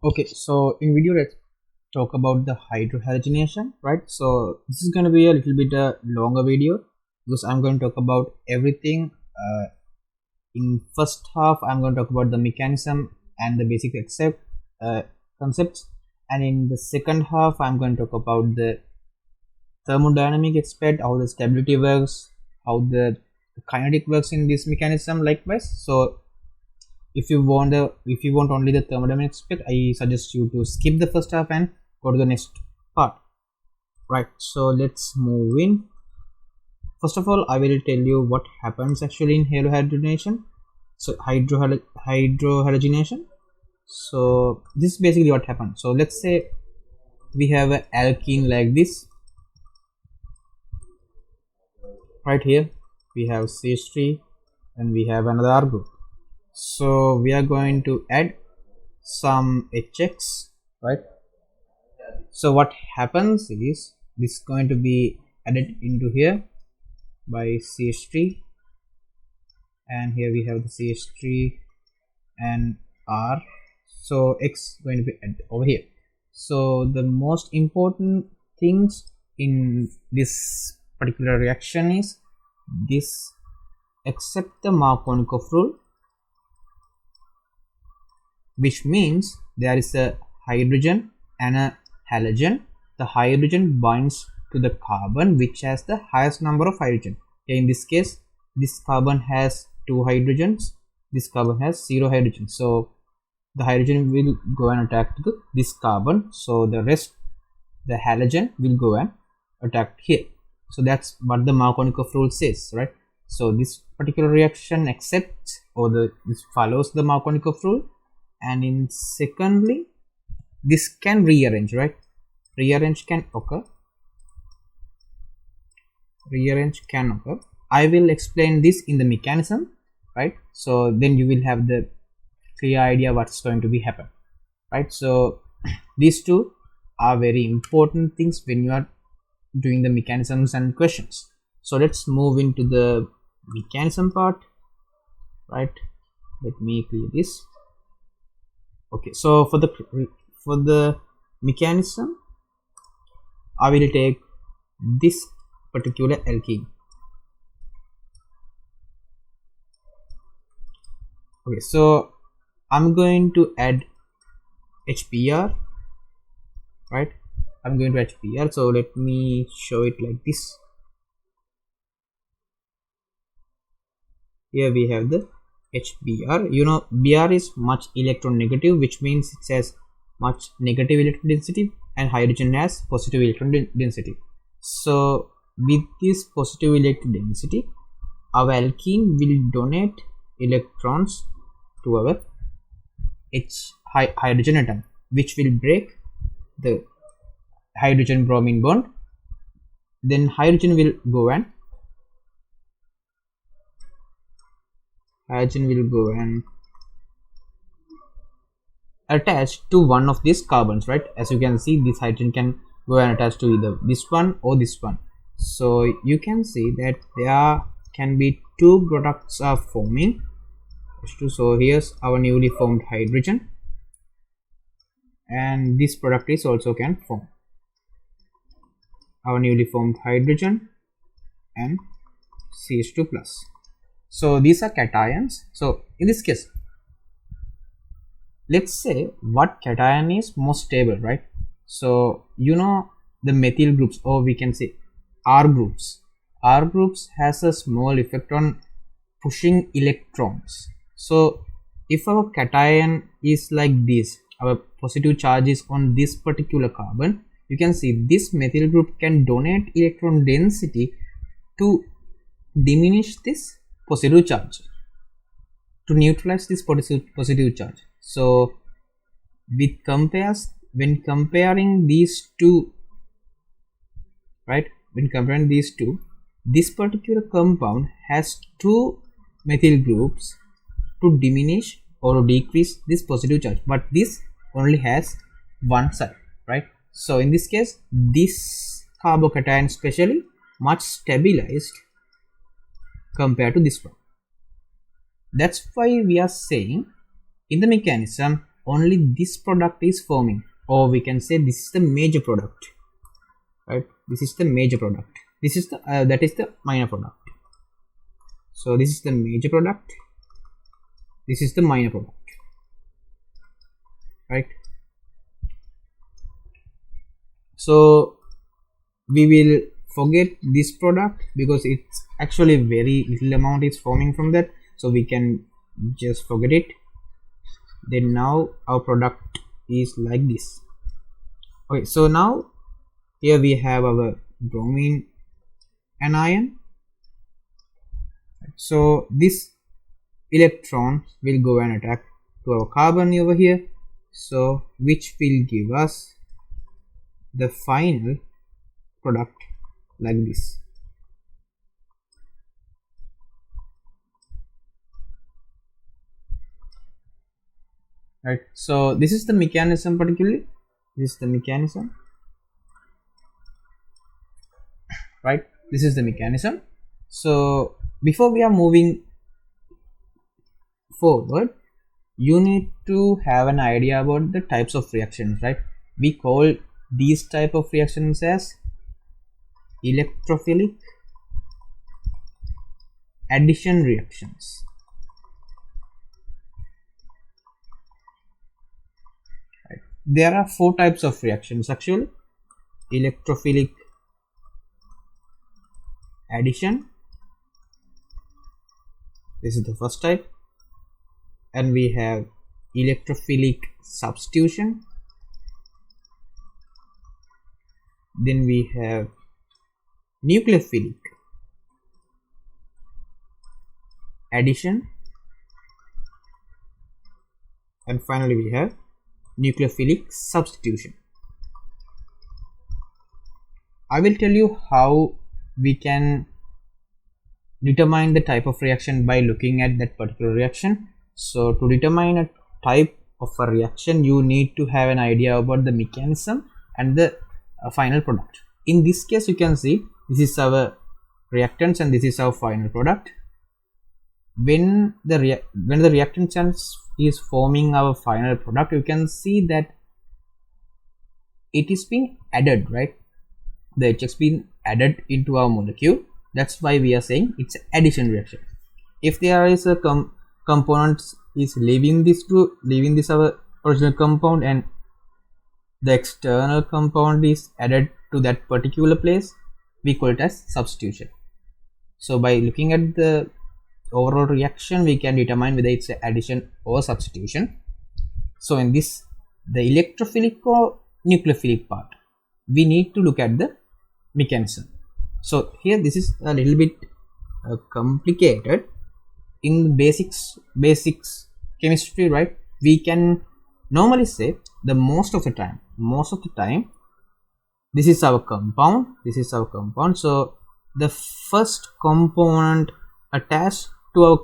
Okay, so in video let's talk about the hydrohalogenation, right? So this is going to be a little bit a longer video because I'm going to talk about everything. In first half, I'm going to talk about the mechanism and the basic concepts, and in the second half, I'm going to talk about the thermodynamic aspect, how the stability works, how the kinetic works in this mechanism. Likewise, so if you want only the thermodynamic aspect, I suggest you to skip the first half and go to the next part. Right, so let's move in. First of all, I will tell you what happens actually in halogenation. So hydrohalogenation. So this is basically what happens. So let's say we have an alkene like this. Right here we have CH3 and we have another R group. So we are going to add some HX, right? So what happens is this is going to be added into here by CH3, and here we have the CH3 and R. So X going to be added over here. So the most important things in this particular reaction is this: accept the Markovnikov rule, which means there is a hydrogen and a halogen. The hydrogen binds to the carbon which has the highest number of hydrogen. Okay, in this case, this carbon has 2 hydrogens, this carbon has 0 hydrogen. So the hydrogen will go and attack to this carbon. So the rest, the halogen, will go and attack here. So that's what the Markovnikov rule says, right? So this particular reaction accepts this follows the Markovnikov rule. And in secondly, this can rearrange, right? Rearrange can occur. I will explain this in the mechanism, right? So then you will have the clear idea what's going to be happen, right? So these two are very important things when you are doing the mechanisms and questions. So let's move into the mechanism part, right? Let me clear this. Okay, so for the mechanism, I will take this particular alkene. Okay, so I'm going to add HBr, right? I'm going to HBr. So let me show it like this. Here we have the HBr. You know, Br is much electron negative, which means it has much negative electron density, and hydrogen has positive electron density. So with this positive electron density, our alkene will donate electrons to our hydrogen atom, which will break the hydrogen bromine bond. Then hydrogen will go and attach to one of these carbons, right? As you can see, this hydrogen can go and attach to either this one or this one. So you can see that there can be 2 products are forming. So here's our newly formed hydrogen, and this product is also can form our newly formed hydrogen and CH2 plus. So these are cations. So in this case, let's say what cation is most stable, right? So you know the methyl groups, or we can say R groups. R groups has a small effect on pushing electrons. So if our cation is like this, our positive charge is on this particular carbon, you can see this methyl group can donate electron density to diminish this positive charge, to neutralize this positive charge. So when comparing these two, right, this particular compound has 2 methyl groups to diminish or decrease this positive charge, but this only has one side, right? So in this case, this carbocation especially much stabilized compared to this one. That's why we are saying in the mechanism only this product is forming, or we can say this is the major product, right? This is the major product. This is the that is the minor product. So this is the major product, this is the minor product, right? So we will forget this product because it's actually very little amount is forming from that, so we can just forget it. Then now our product is like this. Okay, so now here we have our bromine anion. So this electron will go and attack to our carbon over here, so which will give us the final product like this. Right, so this is the mechanism, particularly this is the mechanism, right? This is the mechanism. So before we are moving forward, you need to have an idea about the types of reactions, right? We call these type of reactions as electrophilic addition reactions. Right. There are 4 types of reactions actually. Electrophilic addition, this is the first type, and we have electrophilic substitution, then we have nucleophilic addition, and finally we have nucleophilic substitution. I will tell you how we can determine the type of reaction by looking at that particular reaction. So to determine a type of a reaction, you need to have an idea about the mechanism and the final product. In this case, you can see this is our reactants and this is our final product. When the reactant is forming our final product, you can see that it is being added, right? The H has been added into our molecule. That's why we are saying it's an addition reaction. If there is a component is leaving this our original compound and the external compound is added to that particular place, we call it as substitution. So by looking at the overall reaction, we can determine whether it's addition or substitution. So in this, the electrophilic or nucleophilic part, we need to look at the mechanism. So here this is a little bit complicated. In basics chemistry, right? We can normally say the most of the time this is our compound. So the first component attached to our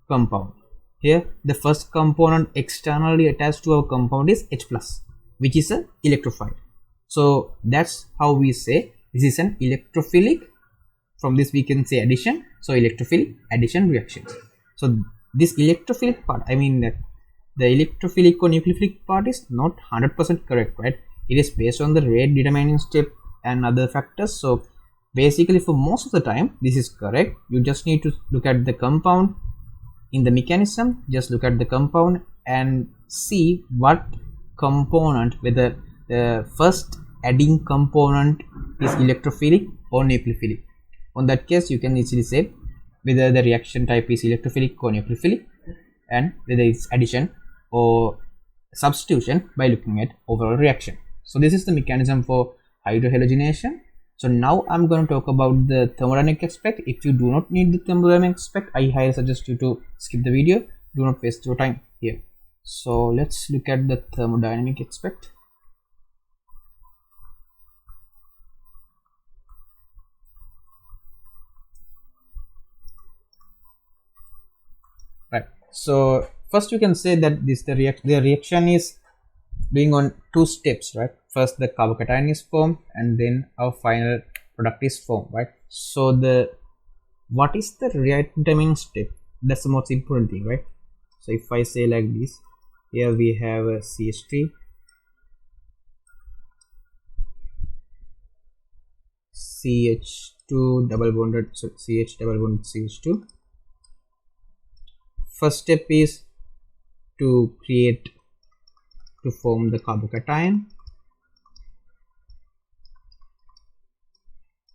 compound, here the first component externally attached to our compound is H+, which is an electrophile. So that's how we say this is an electrophilic. From this we can say addition. So electrophilic addition reactions. So this electrophilic part, I mean that the electrophilic or nucleophilic part is not 100% correct, right? It is based on the rate determining step and other factors. So basically for most of the time this is correct. You just need to look at the compound in the mechanism. Just look at the compound and see what component, whether the first adding component is electrophilic or nucleophilic. On that case, you can easily say whether the reaction type is electrophilic or nucleophilic and whether it's addition or substitution by looking at overall reaction. So this is the mechanism for hydrohalogenation. So now I'm going to talk about the thermodynamic aspect. If you do not need the thermodynamic aspect, I highly suggest you to skip the video. Do not waste your time here. So let's look at the thermodynamic aspect. Right. So first you can say that the reaction is being on 2 steps, right? First the carbocation is formed and then our final product is formed, right? So what is the rate determining step? That's the most important thing, right? So if I say like this, Here we have a CH3, CH2 double bonded, so CH double bonded CH2. First step is to form the carbocation,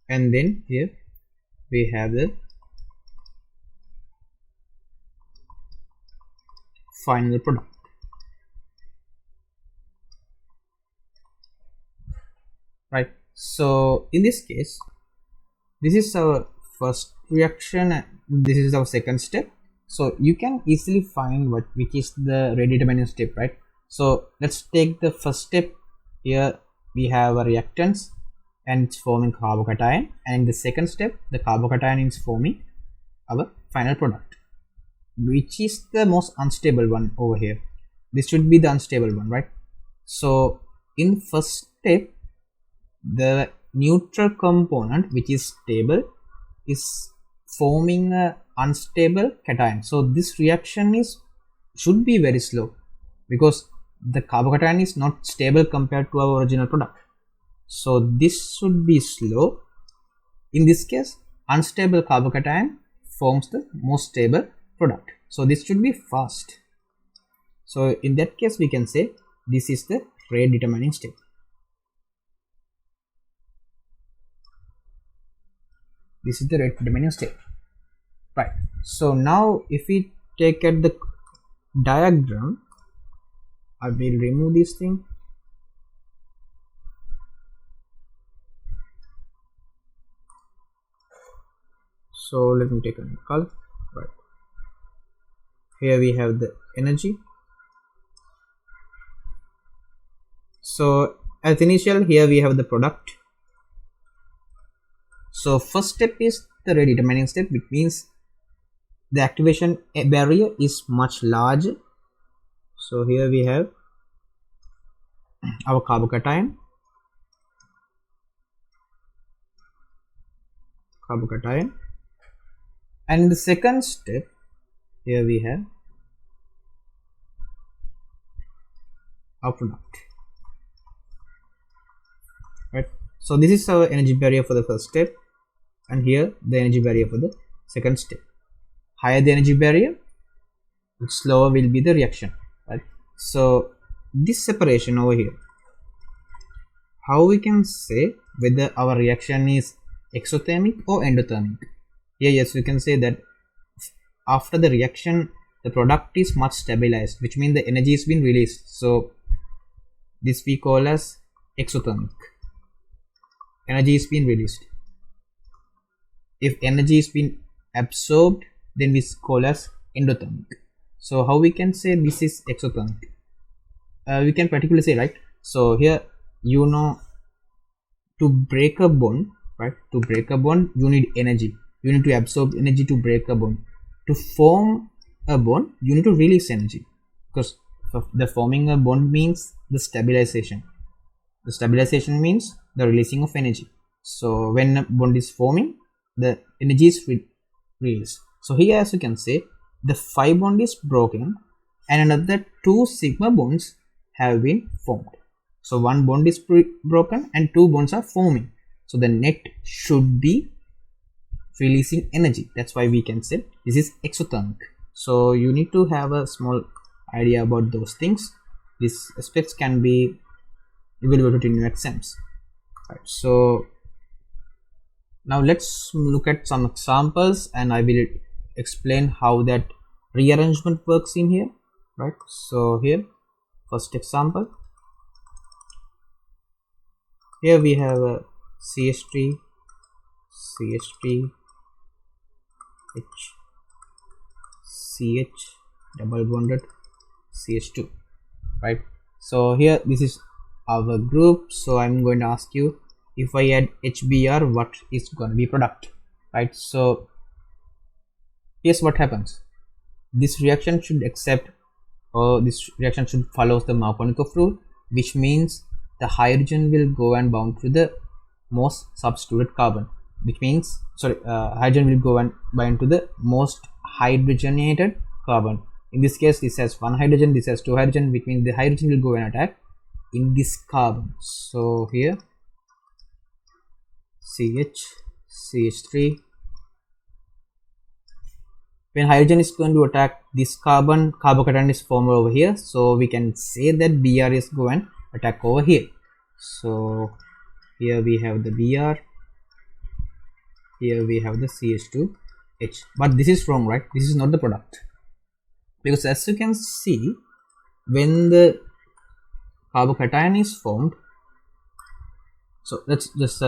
and then here we have the final product. Right, so in this case, this is our first reaction and this is our second step. So you can easily find which is the rate determining step, right? So let's take the first step. Here we have a reactants and it's forming carbocation, and the second step, the carbocation is forming our final product. Which is the most unstable one over here? This should be the unstable one, right? So in first step, the neutral component which is stable is forming a unstable cation. So this reaction should be very slow because the carbocation is not stable compared to our original product. So this should be slow. In this case, unstable carbocation forms the most stable product. So this should be fast. So in that case, we can say this is the rate determining step. This is the rate determining step, right? So now if we take at the diagram, I will remove this thing. So let me take a color. Right, here we have the energy. So as initial, here we have the product. So first step is the rate determining step, which means the activation barrier is much larger. So here we have our carbocation, and in the second step, here we have our product, right? So this is our energy barrier for the first step, and here the energy barrier for the second step. Higher the energy barrier, slower will be the reaction, right? So this separation over here, how we can say whether our reaction is exothermic or endothermic? Here, yes, we can say that after the reaction, the product is much stabilized, which means the energy is being released. So this we call as exothermic. Energy is being released. If energy is being absorbed, then we call as endothermic. So how we can say this is exothermic? We can particularly say, right? So here, to break a bond, right? To break a bond, you need energy. You need to absorb energy to break a bond. To form a bond, you need to release energy, because the forming a bond means the stabilization. The stabilization means the releasing of energy. So when a bond is forming, the energy is released. So here, as you can say, the 5 bond is broken and another 2 sigma bonds have been formed. So one bond is broken and 2 bonds are forming. So the net should be releasing energy. That's why we can say this is exothermic. So you need to have a small idea about those things. These aspects can be evaluated in your exams. Right, so now let's look at some examples and I will explain how that rearrangement works in here. Right, so here, first example, here we have a CH3, CH3, H, CH double bonded CH2, right? So here this is our group. So I'm going to ask you, if I add HBr, what is going to be product, right? So here's what happens. This reaction should accept, or this reaction should follow the Markovnikov rule, which means the hydrogen will go and bound to the most substituted carbon, which means hydrogen will go and bind to the most hydrogenated carbon, In this case, this has one hydrogen, this has two hydrogen, which means the hydrogen will go and attack in this carbon. So here CH3. When hydrogen is going to attack this carbon, carbocation is formed over here. So we can say that Br is going to attack over here. So here we have the Br, here we have the CH2H. But this is wrong, right? This is not the product. Because as you can see, when the carbocation is formed, so let's just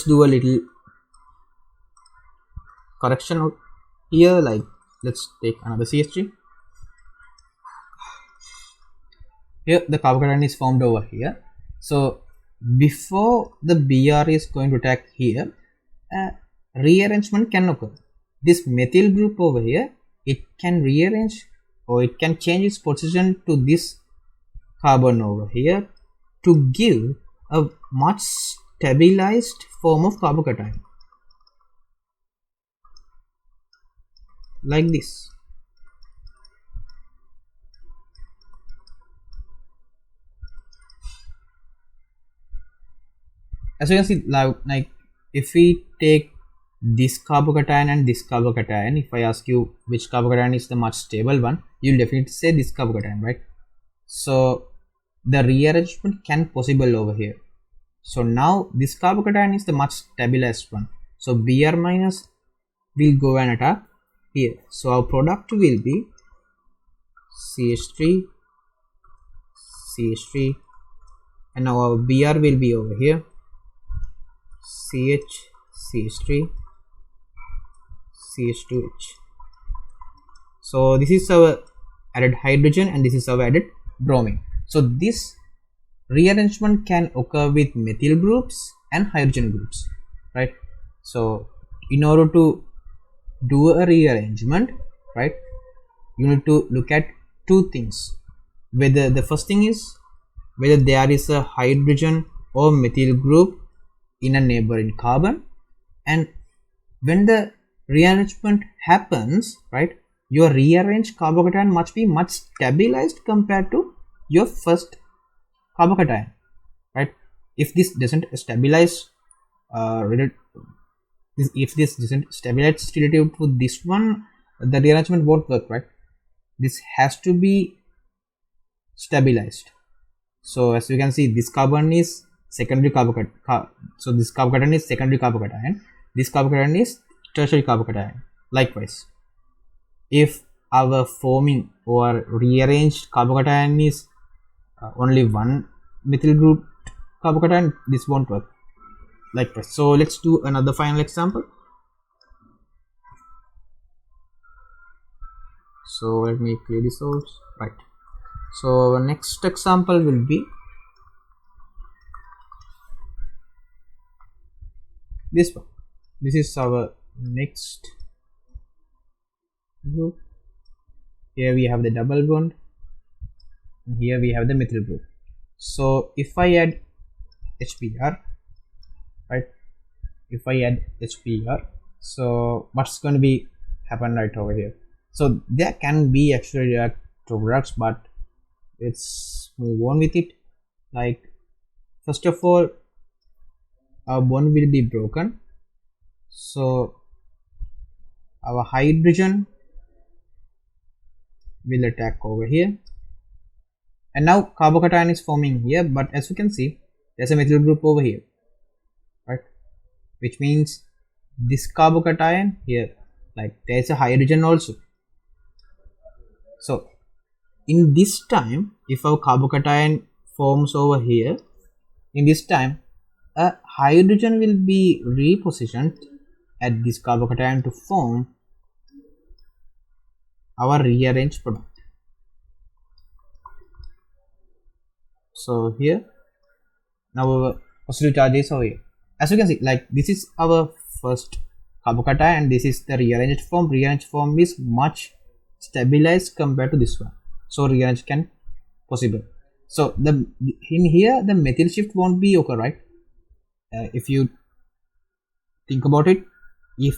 do a little correction here. Like, let's take another CH3. Here the carbocation is formed over here. So before the Br is going to attack here, rearrangement can occur. This methyl group over here, it can rearrange or it can change its position to this carbon over here to give a much stabilized form of carbocation, like this. As you can see, like if we take this carbocation and this carbocation, if I ask you which carbocation is the much stable one, you'll definitely say this carbocation, right? So the rearrangement can possible over here. So now this carbocation is the much stabilized one. So Br minus will go and attack here. So our product will be CH3, and now our Br will be over here, CH3, CH2H. So this is our added hydrogen and this is our added bromine. So this rearrangement can occur with methyl groups and hydrogen groups, right? So in order to do a rearrangement, right, you need to look at two things. Whether the first thing is whether there is a hydrogen or methyl group in a neighboring carbon, and when the rearrangement happens, right, your rearranged carbocation must be much stabilized compared to your first carbocation, right? If this doesn't stabilize if this doesn't stabilize relative to this one, the rearrangement won't work, right? This has to be stabilized. So as you can see, this carbon is secondary carbocation. So this carbocation is secondary carbocation. This carbocation is tertiary carbocation. Likewise, if our forming or rearranged carbocation is only one methyl group carbocation, this won't work. Likewise. So let's do another final example. So let me clear this out. Right. So our next example will be this one. This is our next group. Here we have the double bond, and here we have the methyl group. So if I add HBr, right, if I add HBr, so what's going to be happen right over here? So there can be actually react products, but let's move on with it. Like, first of all, our bond will be broken, so our hydrogen will attack over here, and now carbocation is forming here, but as you can see, there's a methyl group over here, right, which means this carbocation here, like there's a hydrogen also. So in this time, if our carbocation forms over here, in this time a hydrogen will be repositioned at this carbocation to form our rearranged product. So here now our positive charge is over here. As you can see, like this is our first carbocation and this is the rearranged form. Rearranged form is much stabilized compared to this one, so rearrange can possible. So the in here the methyl shift won't be occur, right? If you think about it, if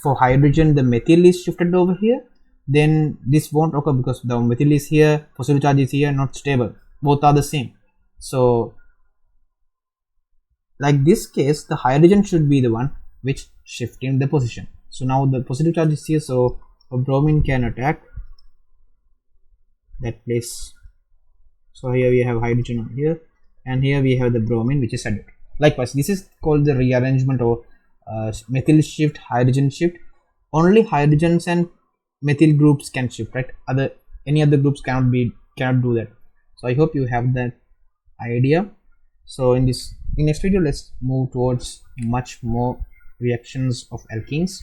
for hydrogen the methyl is shifted over here, then this won't occur because the methyl is here, positive charge is here, not stable. Both are the same. So like this case, the hydrogen should be the one which shifting the position. So now the positive charge is here, so a bromine can attack that place. So here we have hydrogen over here, and here we have the bromine which is added. Likewise, this is called the rearrangement or methyl shift, hydrogen shift. Only hydrogens and methyl groups can shift, right? Any other groups cannot do that. So I hope you have that idea. So in next video, let's move towards much more reactions of alkenes.